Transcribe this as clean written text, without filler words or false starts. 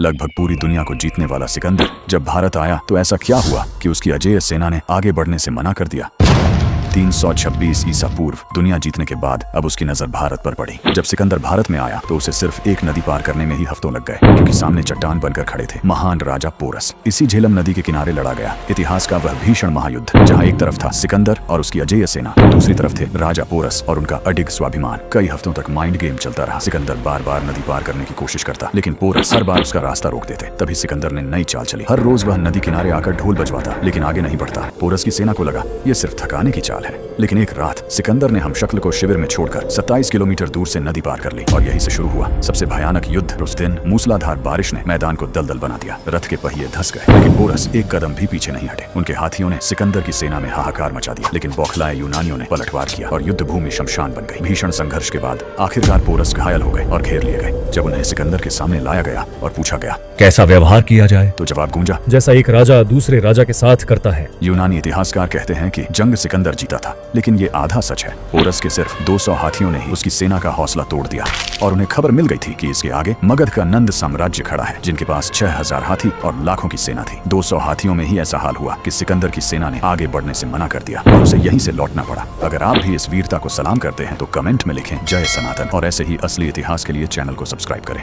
लगभग पूरी दुनिया को जीतने वाला सिकंदर जब भारत आया तो ऐसा क्या हुआ कि उसकी अजेय सेना ने आगे बढ़ने से मना कर दिया। 326 ईसा पूर्व दुनिया जीतने के बाद अब उसकी नजर भारत पर पड़ी। जब सिकंदर भारत में आया तो उसे सिर्फ एक नदी पार करने में ही हफ्तों लग गए, क्योंकि सामने चट्टान बनकर खड़े थे महान राजा पोरस। इसी झेलम नदी के किनारे लड़ा गया इतिहास का वह भीषण महायुद्ध, जहां एक तरफ था सिकंदर और उसकी अजेय सेना, दूसरी तरफ थे राजा पोरस और उनका अडिग स्वाभिमान। कई हफ्तों तक माइंड गेम चलता रहा। सिकंदर बार बार नदी पार करने की कोशिश करता, लेकिन पोरस हर बार उसका रास्ता रोक देते। तभी सिकंदर ने नई चाल चली। हर रोज वह नदी किनारे आकर ढोल बजवाता, लेकिन आगे नहीं बढ़ता। पोरस की सेना को लगा ये सिर्फ थकाने की चाल है। लेकिन एक रात सिकंदर ने हमशक्ल को शिविर में छोड़कर 27 किलोमीटर दूर से नदी पार कर ली, और यही से शुरू हुआ सबसे भयानक युद्ध। उस दिन मूसलाधार बारिश ने मैदान को दलदल बना दिया। रथ के पहिए धंस गए, लेकिन पोरस एक कदम भी पीछे नहीं हटे। उनके हाथियों ने सिकंदर की सेना में हाहाकार मचा दिया, लेकिन बौखलाए यूनानियों ने पलटवार किया और युद्ध भूमि शमशान बन गई। भीषण संघर्ष के बाद आखिरकार पोरस घायल हो गए और घेर लिए गए। जब उन्हें सिकंदर के सामने लाया गया और पूछा गया कैसा व्यवहार किया जाए, तो जवाब गूंजा जैसा एक राजा दूसरे राजा के साथ करता है। यूनानी इतिहासकार कहते हैं कि जंग सिकंदर जीता था, लेकिन ये आधा सच है। पोरस के सिर्फ 200 हाथियों ने ही उसकी सेना का हौसला तोड़ दिया, और उन्हें खबर मिल गई थी कि इसके आगे मगध का नंद साम्राज्य खड़ा है, जिनके पास 6000 हाथी और लाखों की सेना थी। 200 हाथियों में ही ऐसा हाल हुआ कि सिकंदर की सेना ने आगे बढ़ने से मना कर दिया और उसे यहीं से लौटना पड़ा। अगर आप भी इस वीरता को सलाम करते हैं तो कमेंट में लिखें जय सनातन, और ऐसे ही असली इतिहास के लिए चैनल को सब्सक्राइब करें।